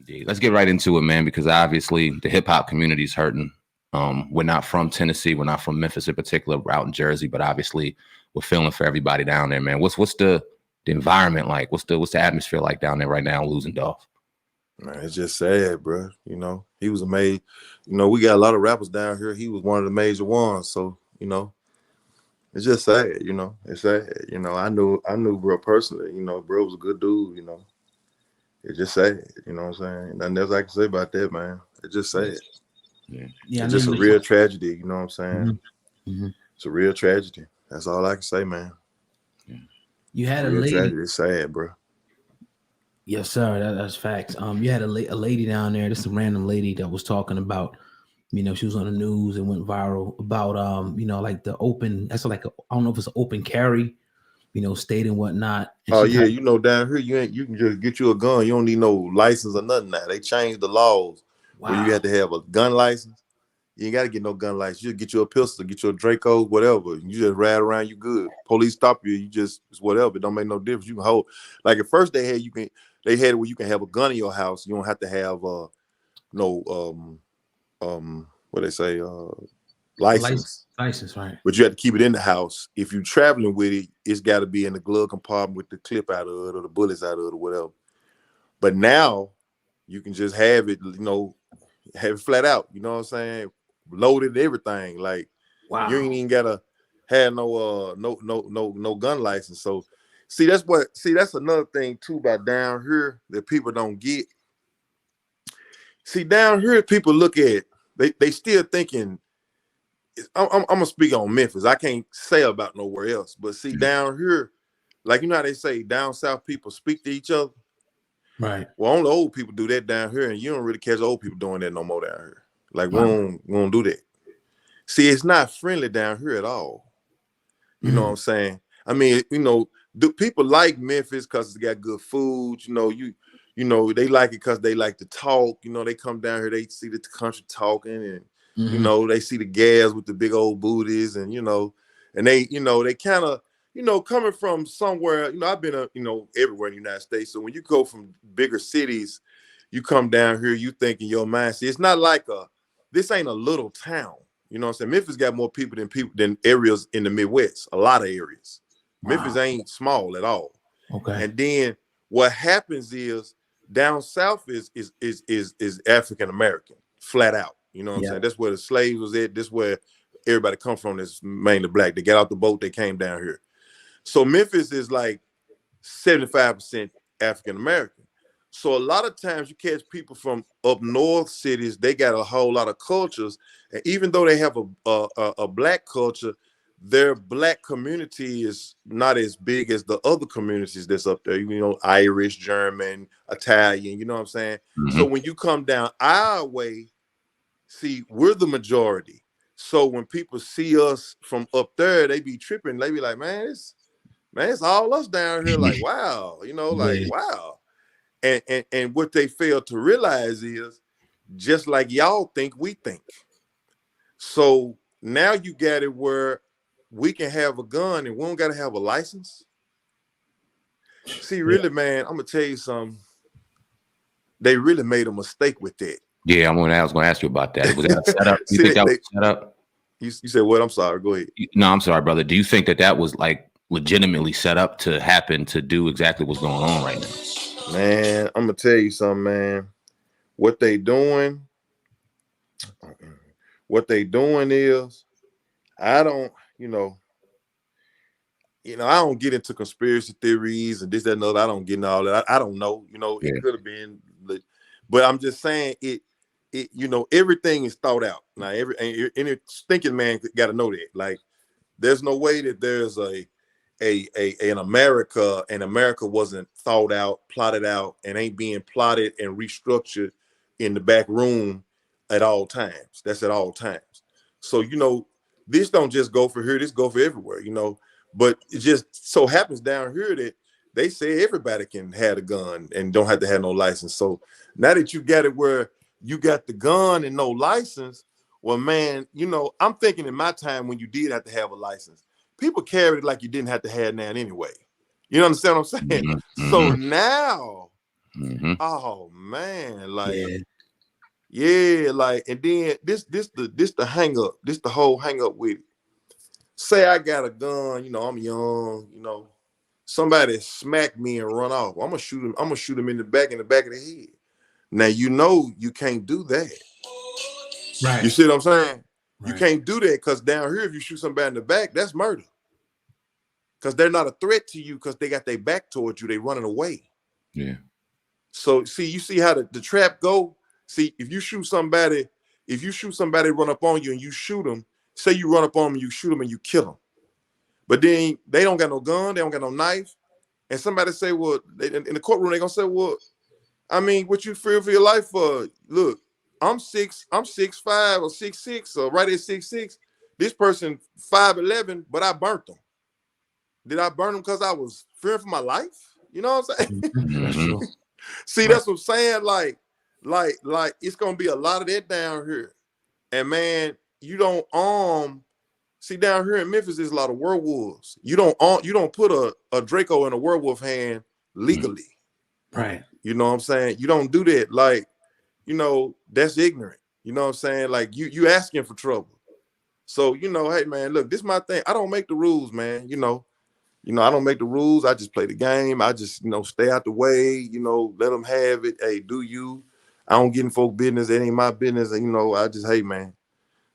Indeed. Let's get right into it, man, because obviously the hip hop community is hurting. We're not from Tennessee. We're not from Memphis in particular. We're out in Jersey, but obviously we're feeling for everybody down there, man. What's the environment like? What's the atmosphere like down there right now, losing Dolph? Man, it's just sad, bro. He was amazing. We got a lot of rappers down here. He was one of the major ones. So, it's just sad, It's sad. I knew bro personally, bro was a good dude, It's just sad, you know what I'm saying? Nothing else I can say about that, man. It's just sad. Yeah, it's just a real tragedy, you know what I'm saying? Mm-hmm. It's a real tragedy. That's all I can say, man. You had a lady. Tragedy. It's sad, bro. Yes, sir. That's facts. You had a lady down there. Just a random lady that was talking about, she was on the news and went viral about, like the open. That's like I don't know if it's an open carry, state and whatnot. And down here you can just get you a gun. You don't need no license or nothing now. They changed the laws where you have to have a gun license. You ain't got to get no gun license. You just get you a pistol, get you a Draco, whatever. You just ride around, you good. Police stop you, it's whatever. It don't make no difference. You can hold. Like at first they had it where you can have a gun in your house. You don't have to have what they say, license. License, right. But you have to keep it in the house. If you're traveling with it, it's got to be in the glove compartment with the clip out of it or the bullets out of it or whatever. But now you can just have it, have it flat out. You know what I'm saying? Loaded and everything. Like, wow. You ain't even gotta have no gun license. So that's another thing too about down here that people don't get. See, down here people look at they still thinking. I'm gonna speak on Memphis. I can't say about nowhere else. But see, down here, like how they say down south people speak to each other. Right. Well, only old people do that down here, and you don't really catch old people doing that no more down here. Like we don't do that. See, it's not friendly down here at all. You know what I'm saying? I mean, do people like Memphis because it's got good food? They like it because they like to talk. They come down here, they see the country talking, and they see the gas with the big old booties, and and they kind of. Coming from somewhere, I've been, everywhere in the United States. So when you go from bigger cities, you come down here, you think in your mind, see, it's not like this ain't a little town. You know what I'm saying? Memphis got more people than areas in the Midwest, a lot of areas. Wow. Memphis ain't small at all. Okay. And then what happens is down south is African American, flat out. You know what I'm saying? That's where the slaves was at. This where everybody come from is mainly black. They got out the boat, they came down here. So Memphis is like 75% African American. So a lot of times you catch people from up north cities, they got a whole lot of cultures. And even though they have a black culture, their black community is not as big as the other communities that's up there, Irish, German, Italian, you know what I'm saying? Mm-hmm. So when you come down our way, see, we're the majority. So when people see us from up there, they be tripping. They be like, man, it's all us down here. Like, wow, wow. And what they fail to realize is just like y'all think, we think. So now you got it where we can have a gun and we don't got to have a license. See, really, man, I'm going to tell you something. They really made a mistake with that. Yeah, I was going to ask you about that. Was that a setup? You think that was set up? You said what? I'm sorry. Go ahead. No, I'm sorry, brother. Do you think that was like legitimately set up to happen to do exactly what's going on right now? Man, I'm gonna tell you something, man. What they doing is, I don't get into conspiracy theories and this, that, and other. I don't get into all that. I don't know. It could have been, but I'm just saying it. Everything is thought out. Now, any thinking man got to know that. Like, there's no way that there's an America, and America wasn't thought out, plotted out, and ain't being plotted and restructured in the back room at all times. That's at all times. So, this don't just go for here, this go for everywhere, but it just so happens down here that they say everybody can have a gun and don't have to have no license. So now that you got it where you got the gun and no license, well, man, I'm thinking in my time when you did have to have a license, people carried it like you didn't have to have none anyway. You understand what I'm saying? Mm-hmm. So now Oh man, like yeah, like, and then this the hang up, this the whole hang up with it. Say I got a gun, you know, I'm young, you know, somebody smack me and run off. I'm gonna shoot him in the back of the head. Now you know you can't do that. Right. You see what I'm saying? Right. You can't do that because down here, if you shoot somebody in the back, that's murder. Because they're not a threat to you because they got their back towards you. They running away. Yeah. So see, you see how the trap go? See, if you shoot somebody run up on you and you shoot them, say you run up on them, you shoot them and you kill them. But then they don't got no gun, they don't got no knife. And somebody say, well, in the courtroom, they're gonna say, well, I mean, what you fear for your life for? Look, I'm 6'5" or 6'6", or right at 6'6". This person 5'11", but I burnt them. Did I burn them because I was fearing for my life? You know what I'm saying? That's true. See, that's what I'm saying. Like it's gonna be a lot of that down here. And man, you don't see down here in Memphis, there's a lot of werewolves. You don't put a Draco in a werewolf hand legally. Right. You know what I'm saying? You don't do that. Like, you know, that's ignorant. You know what I'm saying? Like you asking for trouble. So, you know, hey man, look, this is my thing. I don't make the rules, man. You know, I don't make the rules. I just play the game. I just, you know, stay out the way, you know, let them have it. Hey, do you? I don't get in folk business. It ain't my business. And, you know, I just, hey man.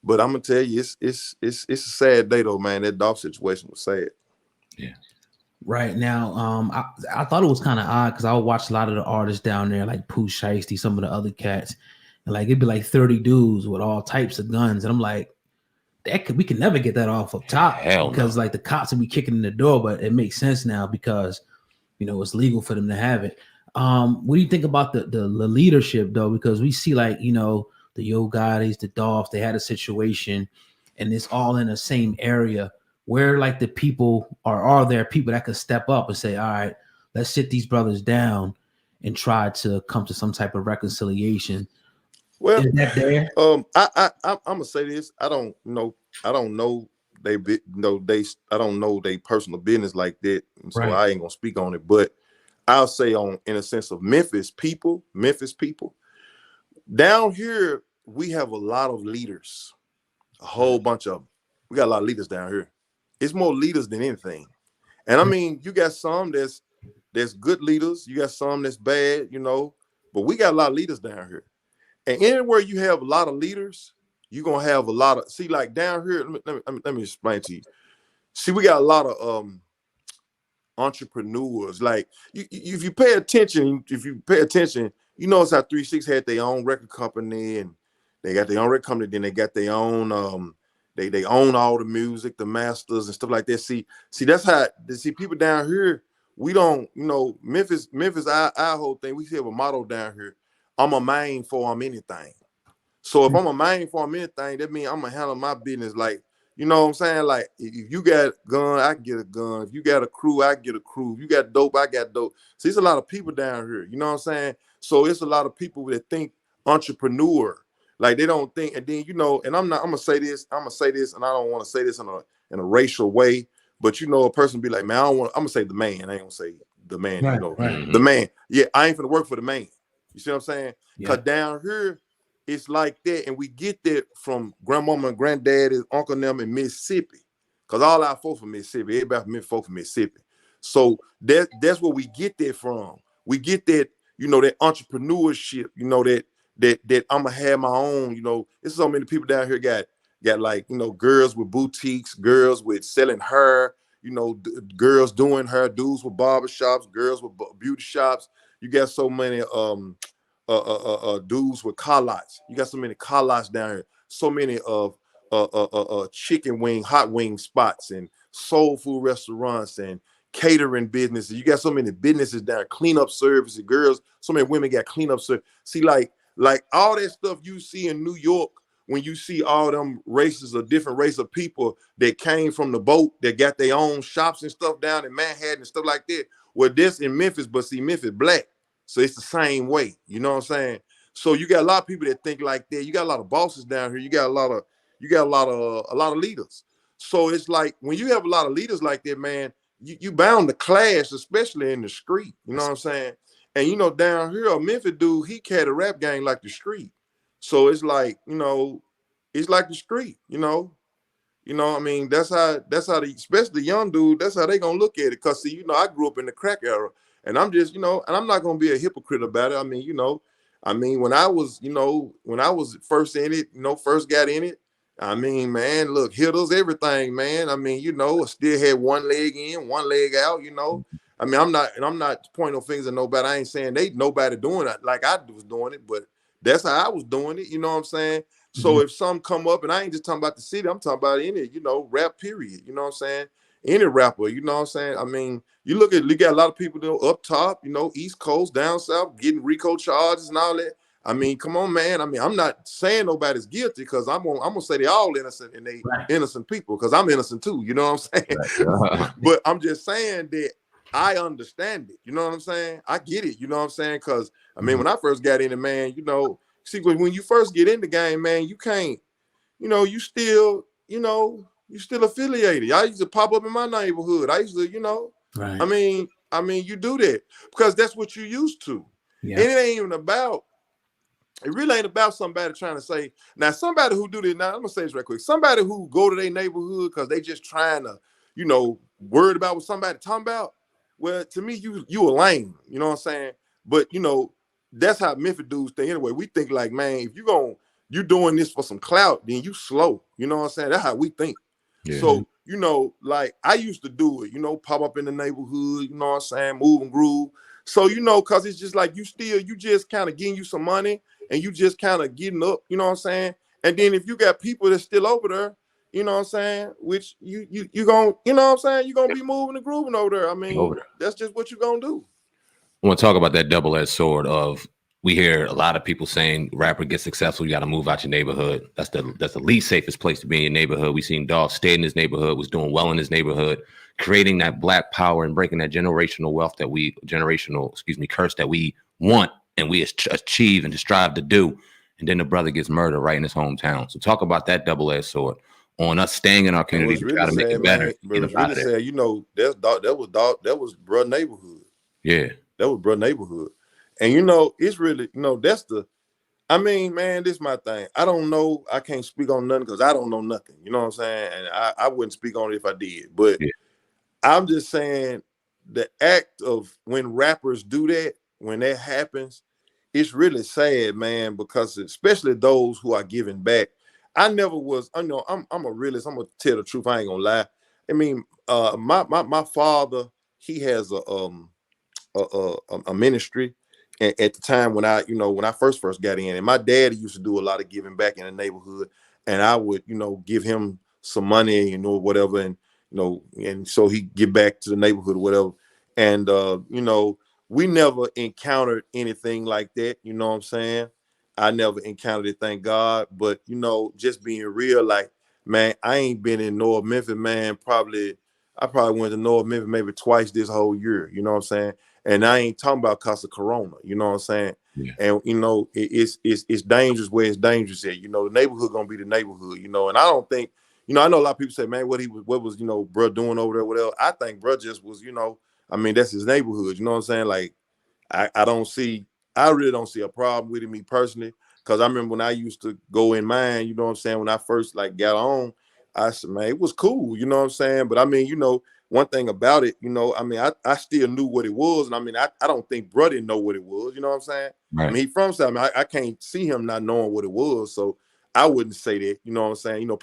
But I'm gonna tell you, it's a sad day though, man. That Dolph situation was sad. Yeah. Right now, I thought it was kind of odd because I would watch a lot of the artists down there, like Pooh Shiesty, some of the other cats, and like it'd be like 30 dudes with all types of guns, and I'm like, we can never get that off up top because like the cops would be kicking in the door, but it makes sense now because you know it's legal for them to have it. What do you think about the leadership though? Because we see like, you know, the Yo Gottis, the Dolph, they had a situation, and it's all in the same area. Where like the people are there people that could step up and say, all right, let's sit these brothers down and try to come to some type of reconciliation. Well, is that there? I'm gonna say this. I don't know I don't know they personal business like that, and so I ain't gonna speak on it. But I'll say in a sense of Memphis people down here, we have a lot of leaders, a whole bunch of them. We got a lot of leaders down here. It's more leaders than anything. And I mean, you got some that's good leaders. You got some that's bad, you know, but we got a lot of leaders down here. And anywhere you have a lot of leaders, you're going to have a lot of, see, like down here, let me explain to you. See, we got a lot of entrepreneurs. Like, if you pay attention, you notice how 3-6 had their own record company, and they got their own record company, then they got their own, they own all the music, the masters and stuff like that. See, that's how, people down here, we don't, you know, Memphis, our whole thing, we have a motto down here, I'm a main for anything. So if I'm a main for anything, that means I'm gonna handle my business like, you know what I'm saying? Like, if you got a gun, I can get a gun. If you got a crew, I get a crew. If you got dope, I got dope. See, it's a lot of people down here, you know what I'm saying? So it's a lot of people that think entrepreneur. Like they don't think, and then, you know, and I'm gonna say this, and I don't want to say this in a racial way, but you know, a person be like, man, I'm gonna say the man. I ain't gonna say the man, you know, the man. Yeah, I ain't finna work for the man. You see what I'm saying? Because down here, it's like that, and we get that from grandmama and granddad, uncle and them in Mississippi. Because all our folks from Mississippi, everybody from folks from Mississippi. So that's where we get that from. We get that, you know, that entrepreneurship, you know, that I'm gonna have my own, you know. There's so many people down here got like, you know, girls with boutiques, girls with selling hair, you know, girls doing hair, dudes with barbershops, girls with beauty shops. You got so many dudes with car lots. You got so many car lots down here. So many of chicken wing, hot wing spots, and soul food restaurants and catering businesses. You got so many businesses down, cleanup services, girls. So many women got cleanup service. See, like all that stuff you see in New York, when you see all them races of different race of people that came from the boat, that got their own shops and stuff down in Manhattan and stuff like that. Well, this in Memphis, but see, Memphis black. So it's the same way, you know what I'm saying? So you got a lot of people that think like that. You got a lot of bosses down here. You got a lot of leaders. So it's like when you have a lot of leaders like that, man, you bound to clash, especially in the street. You know what I'm saying? And you know, down here, a Memphis dude, he carried a rap gang like the street. So it's like, you know, it's like the street, you know. You know, I mean, that's how especially the young dude, that's how they gonna look at it. Cause see, you know, I grew up in the crack era, and I'm just, you know, and I'm not gonna be a hypocrite about it. I mean, you know, I mean, when I was, you know, when I was first in it, you know, first got in it, I mean, man, look, hitters, everything, man. I mean, you know, I still had one leg in, one leg out, you know. I mean, I'm not pointing no fingers at nobody. I ain't saying nobody doing it like I was doing it, but that's how I was doing it, you know what I'm saying? So if some come up, and I ain't just talking about the city, I'm talking about any, you know, rap period, you know what I'm saying? Any rapper, you know what I'm saying? I mean, you got a lot of people that up top, you know, East Coast, down south, getting RICO charges and all that. I mean, come on, man. I mean, I'm not saying nobody's guilty because I'm gonna say they all innocent and they innocent people because I'm innocent too, you know what I'm saying? Right. But I'm just saying that I understand it, you know what I'm saying? I get it, you know what I'm saying? Because I mean, when I first got in it, man, you know, see, when you first get in the game, man, you can't, you know, you still affiliated. I used to pop up in my neighborhood. I used to, you know, I mean, you do that because that's what you used to. Yeah. And it ain't even about, it really ain't about somebody trying to say, now somebody who do this, now I'm gonna say this right quick. Somebody who go to their neighborhood because they just trying to, you know, worried about what somebody talking about. Well, to me, you a lame, you know what I'm saying? But you know, that's how Memphis dudes think anyway. We think like, man, if you doing this for some clout, then you slow. You know what I'm saying? That's how we think. Yeah. So, you know, like I used to do it, you know, pop up in the neighborhood, you know what I'm saying, move and groove. So, you know, cause it's just like you just kind of getting you some money and you just kind of getting up, you know what I'm saying? And then if you got people that's still over there, you know what I'm saying, which you gonna, you know what I'm saying, you're gonna be moving and grooving over there. I mean, that's just what you're gonna do. I want to talk about that double-edged sword of, we hear a lot of people saying rapper gets successful, you got to move out your neighborhood. That's the least safest place to be in your neighborhood. We seen Dolph stay in his neighborhood, was doing well in his neighborhood, creating that black power and breaking that generational curse that we want and we achieve and strive to do. And then the brother gets murdered right in his hometown. So talk about that double-edged sword on us staying in our community to try to make it better. But it's really sad, you know, that was bruh neighborhood. Yeah. That was bruh neighborhood. And, you know, it's really, you know, I mean, man, this is my thing. I don't know. I can't speak on nothing because I don't know nothing. You know what I'm saying? And I wouldn't speak on it if I did. But I'm just saying the act of when rappers do that, when that happens, it's really sad, man, because especially those who are giving back. I never was, I know I'm a realist. I'm going to tell the truth. I ain't going to lie. I mean, my father, he has a ministry. And at the time when I first got in, and my daddy used to do a lot of giving back in the neighborhood, and I would, you know, give him some money, you know, whatever, and you know, and so he give back to the neighborhood or whatever. And you know, we never encountered anything like that, you know what I'm saying? I never encountered it, thank God. But you know, just being real, like, man, I ain't been in North Memphis, man. I probably went to North Memphis maybe twice this whole year, you know what I'm saying? And I ain't talking about because of Corona, you know what I'm saying? Yeah. And you know, it's dangerous where it's dangerous at. You know, the neighborhood gonna be the neighborhood, you know. And I don't think, you know, I know a lot of people say, man, what was, you know, bruh doing over there, whatever. I think bruh just was, you know, I mean, that's his neighborhood, you know what I'm saying? Like, I really don't see a problem with it, me personally. Cause I remember when I used to go in mine, you know what I'm saying, when I first like got on, I said, man, it was cool, you know what I'm saying? But I mean, you know, one thing about it, you know, I mean, I still knew what it was. And I mean, I don't think bruh didn't know what it was, you know what I'm saying? Right. I mean, he from South, I can't see him not knowing what it was. So I wouldn't say that, you know what I'm saying? You know,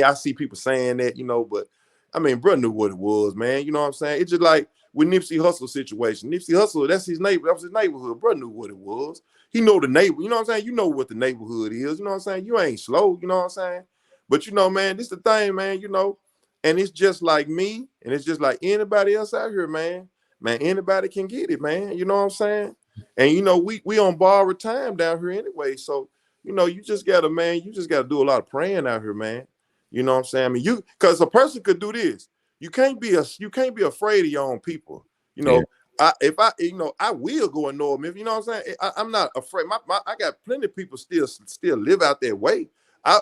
I see people saying that, you know, but I mean, bruh knew what it was, man. You know what I'm saying? It's just like with Nipsey Hussle situation. Nipsey Hussle, that was his neighborhood. Bruh knew what it was. He know the neighbor, you know what I'm saying? You know what the neighborhood is, you know what I'm saying? You ain't slow, you know what I'm saying? But you know, man, this the thing, man, you know. And it's just like me, and it's just like anybody else out here, man. Man, anybody can get it, man. You know what I'm saying? And you know, we on borrowed time down here anyway. So, you know, you just gotta do a lot of praying out here, man. You know what I'm saying? I mean, because a person could do this. You can't be afraid of your own people. You know, I will go in North Memphis. You know what I'm saying? I'm not afraid. I got plenty of people still live out that way.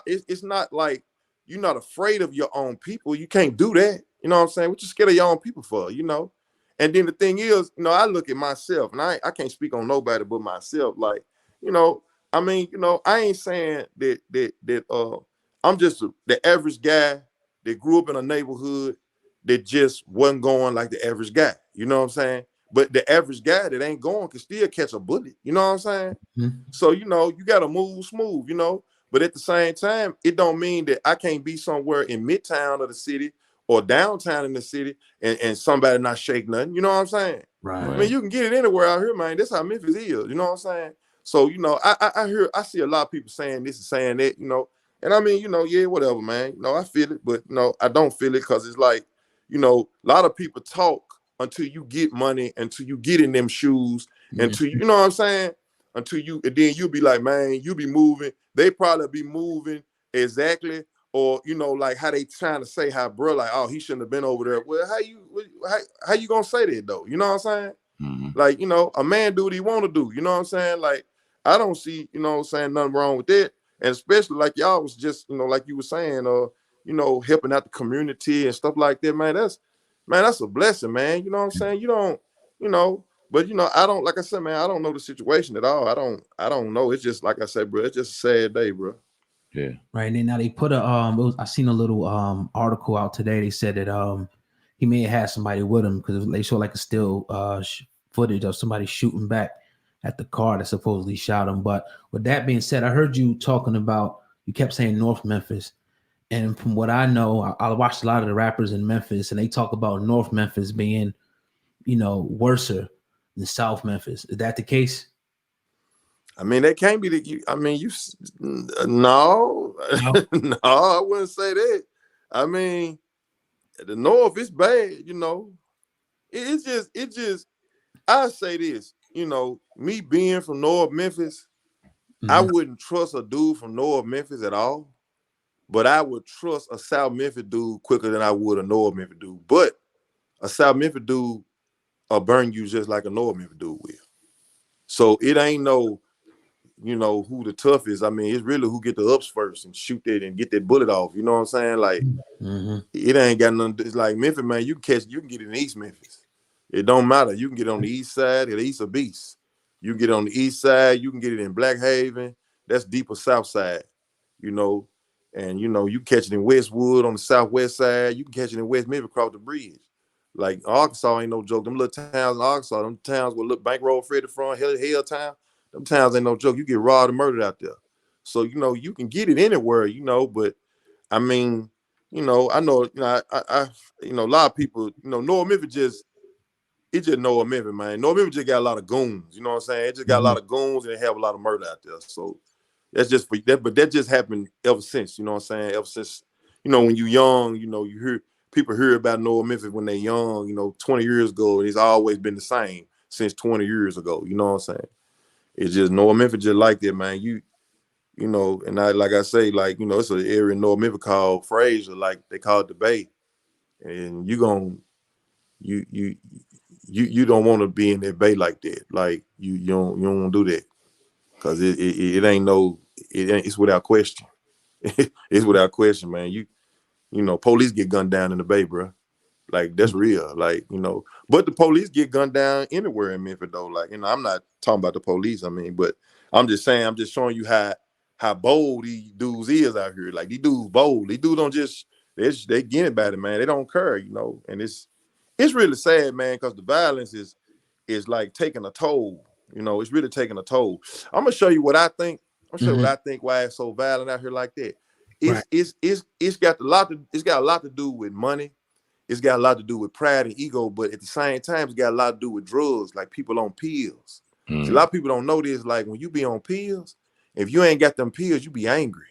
It's not like you're not afraid of your own people. You can't do that. You know what I'm saying? What you scared of your own people for, you know? And then the thing is, you know, I look at myself, and I can't speak on nobody but myself. Like, you know, I mean, you know, I ain't saying that I'm just the average guy that grew up in a neighborhood that just wasn't going like the average guy. You know what I'm saying? But the average guy that ain't going can still catch a bullet. You know what I'm saying? Mm-hmm. So, you know, you got to move smooth, you know. But at the same time, it don't mean that I can't be somewhere in midtown of the city or downtown in the city and somebody not shake nothing. You know what I'm saying? Right. I mean, you can get it anywhere out here, man. That's how Memphis is. You know what I'm saying? So, you know, I see a lot of people saying this and saying that, you know. And I mean, you know, yeah, whatever, man. You know, I feel it, but no, I don't feel it because it's like, you know, a lot of people talk until you get money, until you get in them shoes, until you know what I'm saying? Until you, and then you'll be like, man, you be moving. They probably be moving exactly, or you know, like how they trying to say how bro, like, oh, he shouldn't have been over there. Well, how you gonna say that though? You know what I'm saying? Mm-hmm. Like, you know, a man do what he want to do. You know what I'm saying? Like, I don't see, you know what I'm saying, nothing wrong with that. And especially like y'all was just, you know, like you were saying, you know, helping out the community and stuff like that, man. That's a blessing, man. You know what I'm saying? You don't, you know. But you know, I don't, like I said, man, I don't know the situation at all. I don't know. It's just like I said, bro. It's just a sad day, bro. Yeah. Right. And then now they put I seen a little article out today. They said that he may have had somebody with him because they showed like a still footage of somebody shooting back at the car that supposedly shot him. But with that being said, I heard you talking about, you kept saying North Memphis. And from what I know, I watched a lot of the rappers in Memphis, and they talk about North Memphis being, you know, worser than South Memphis. Is that the case? I mean, that can't be I mean, no, no, I wouldn't say that. I mean, the North is bad, you know. It just, I say this, you know, me being from North Memphis, I wouldn't trust a dude from North Memphis at all. But I would trust a South Memphis dude quicker than I would a North Memphis dude. But a South Memphis dude will burn you just like a North Memphis dude will. So it ain't no, you know, who the tough is. I mean, it's really who get the ups first and shoot that and get that bullet off. You know what I'm saying? Like, it ain't got nothing. It's like Memphis, man, you can get it in East Memphis. It don't matter. You can get it on the east side, the East of Beast. You can get it on the east side, you can get it in Black Haven. That's deeper south side, you know. And, you know, you catch it in Westwood on the southwest side. You can catch it in West Memphis across the bridge. Like, Arkansas ain't no joke. Them little towns in Arkansas, them towns with little bankroll Freddy front, Hell Town, them towns ain't no joke. You get robbed and murdered out there. So, you know, you can get it anywhere, you know, but, I mean, you know, I know, you know, I you know, a lot of people, you know, North Memphis it's just North Memphis, man. North Memphis just got a lot of goons, you know what I'm saying? It just got a lot of goons and they have a lot of murder out there. So, that's just for that, but that just happened ever since, you know what I'm saying? Ever since, you know, when you're young, you know, people hear about North Memphis when they're young, you know, 20 years ago, and it's always been the same since 20 years ago, you know what I'm saying? It's just North Memphis just like that, man. You know, and like I say, like, you know, it's an area in North Memphis called Fraser, like they call it the Bay. And you don't want to be in that Bay like that. Like you don't want to do that. Cause it ain't no, it's without question. It's without question, man. You know, police get gunned down in the Bay, bro. Like that's real. Like, you know, but the police get gunned down anywhere in Memphis though. Like, you know, I'm not talking about the police. I mean, but I'm just saying, I'm just showing you how bold these dudes is out here. Like these dudes bold. These dudes don't just they get about it, man. They don't care, you know. And it's really sad, man, because the violence is like taking a toll. You know, it's really taking a toll. I'm gonna show you what I think. I'm gonna show you what I think why it's so violent out here like that. It's got a lot to do with money. It's got a lot to do with pride and ego, but at the same time, it's got a lot to do with drugs, like people on pills. See, a lot of people don't know this. Like when you be on pills, if you ain't got them pills, you be angry.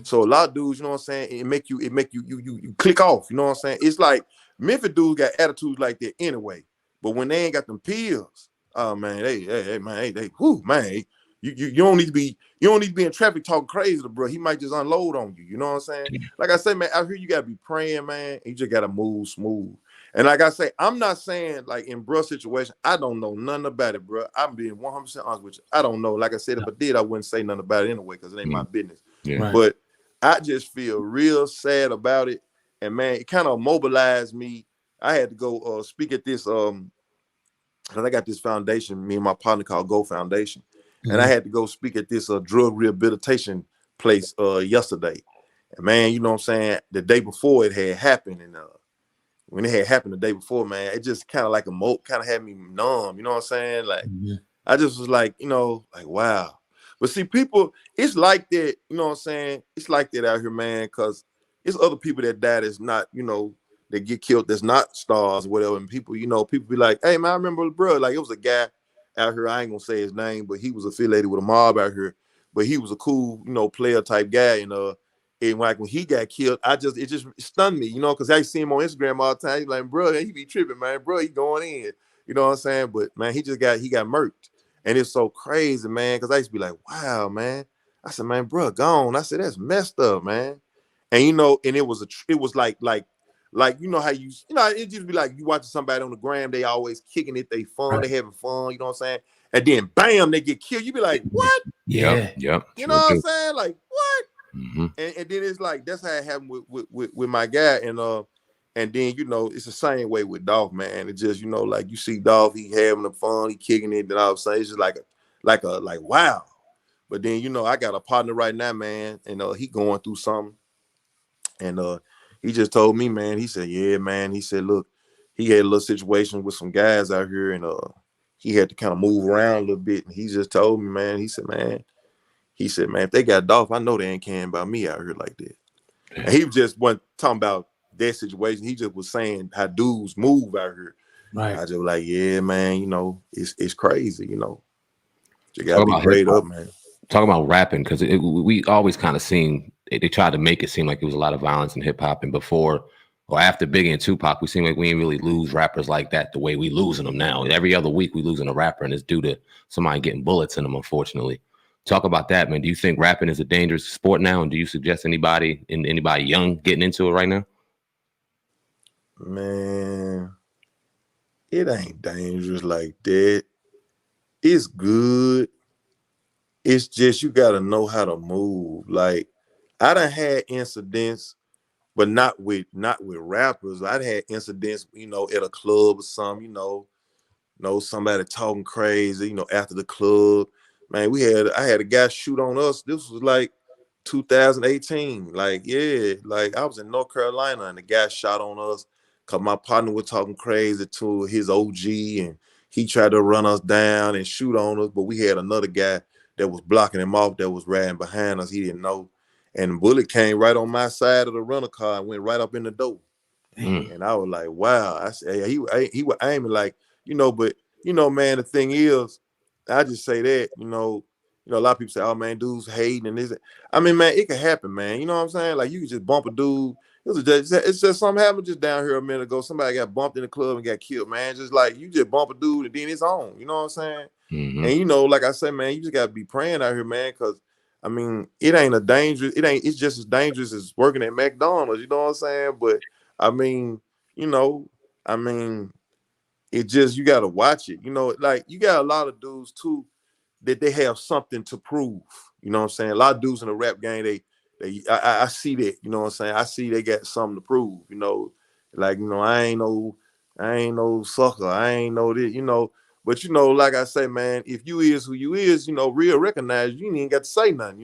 So a lot of dudes, you know what I'm saying, it make you click off. You know what I'm saying? It's like Memphis dudes got attitudes like that anyway, but when they ain't got them pills, oh man, whoo, man, you don't need to be in traffic talking crazy to bro. He might just unload on you. You know what I'm saying? Like I say, man, out here you gotta be praying, man. And you just gotta move smooth. And like I say, I'm not saying like in bro situation, I don't know nothing about it, bro. I'm being 100% honest with you. I don't know. Like I said, if I did, I wouldn't say nothing about it anyway because it ain't my business. Yeah. Right. But I just feel real sad about it. And man, it kind of mobilized me. I had to go speak at this and I got this foundation, me and my partner called Go Foundation. And I had to go speak at this drug rehabilitation place yesterday. And man, you know what I'm saying? The day before it had happened, and when it had happened the day before, man, it just kind of like kind of had me numb, you know what I'm saying? Like I just was like, you know, like wow. But see, people, it's like that, you know what I'm saying? It's like that out here, man, because it's other people that die that's not, you know, that get killed that's not stars or whatever. And people, you know, people be like, hey man, I remember bro, like it was a guy out here, I ain't gonna say his name, but he was affiliated with a mob out here, but he was a cool, you know, player type guy. And like when he got killed, it just stunned me, you know, because I see him on Instagram all the time. He's like, bro, he be tripping, man, bro, he going in, you know what I'm saying? But man, he got murked. And it's so crazy, man, because I used to be like, wow, man. I said, man, bro, gone. I said, that's messed up, man. And you know, and it was like you know how you know, it just be like you watching somebody on the gram, they always kicking it, they fun, they having fun, you know what I'm saying? And then bam, they get killed. You be like, what? Yep. You know what I'm saying? Like, what? And then it's like that's how it happened with my guy. And then, you know, it's the same way with Dolph, man. It just, you know, like you see Dolph, he having the fun, he kicking it, then all of a sudden it's just like wow. But then, you know, I got a partner right now, man, and he going through something. And he just told me, man, he said, yeah, man. He said, look, he had a little situation with some guys out here, and he had to kind of move around a little bit. And he just told me, man, he said, man, if they got Dolph, I know they ain't caring about me out here like that. And he just wasn't talking about that situation. He just was saying how dudes move out here. Right. I just was like, yeah, man, you know, it's crazy, you know. You gotta be prayed up, man. Talk about rapping, because we always kind of seen they tried to make it seem like it was a lot of violence in hip hop, and before or after Biggie and Tupac, we seem like we didn't really lose rappers like that the way we losing them now. Every other week we losing a rapper, and it's due to somebody getting bullets in them, unfortunately. Talk about that, man. Do you think rapping is a dangerous sport now, and do you suggest anybody young getting into it right now? Man, it ain't dangerous like that. It's good. It's just you gotta know how to move. Like I done had incidents, but not with rappers. I'd had incidents, you know, at a club or something, you know somebody talking crazy, you know, after the club. Man, I had a guy shoot on us. This was like 2018. Like, yeah, like I was in North Carolina and the guy shot on us because my partner was talking crazy to his OG, and he tried to run us down and shoot on us. But we had another guy that was blocking him off that was riding behind us. He didn't know. And the bullet came right on my side of the rental car and went right up in the door. And I was like, wow. I said, he was aiming like, you know, but you know, man, the thing is, I just say that, you know, a lot of people say, oh man, dudes hating and this. I mean, man, it can happen, man. You know what I'm saying? Like you can just bump a dude. It's just something happened just down here a minute ago. Somebody got bumped in the club and got killed, man. Just like you just bump a dude and then it's on. You know what I'm saying? And you know, like I said, man, you just gotta be praying out here, man, because I mean, it's just as dangerous as working at McDonald's, you know what I'm saying? But I mean, you know, it just, you got to watch it. You know, like you got a lot of dudes too that they have something to prove. You know what I'm saying? A lot of dudes in the rap game, I see that. You know what I'm saying? I see they got something to prove. You know, like, you know, I ain't no sucker. I ain't no this. You know, but you know, like I say, man, if you is who you is, you know, real recognize you ain't got to say nothing.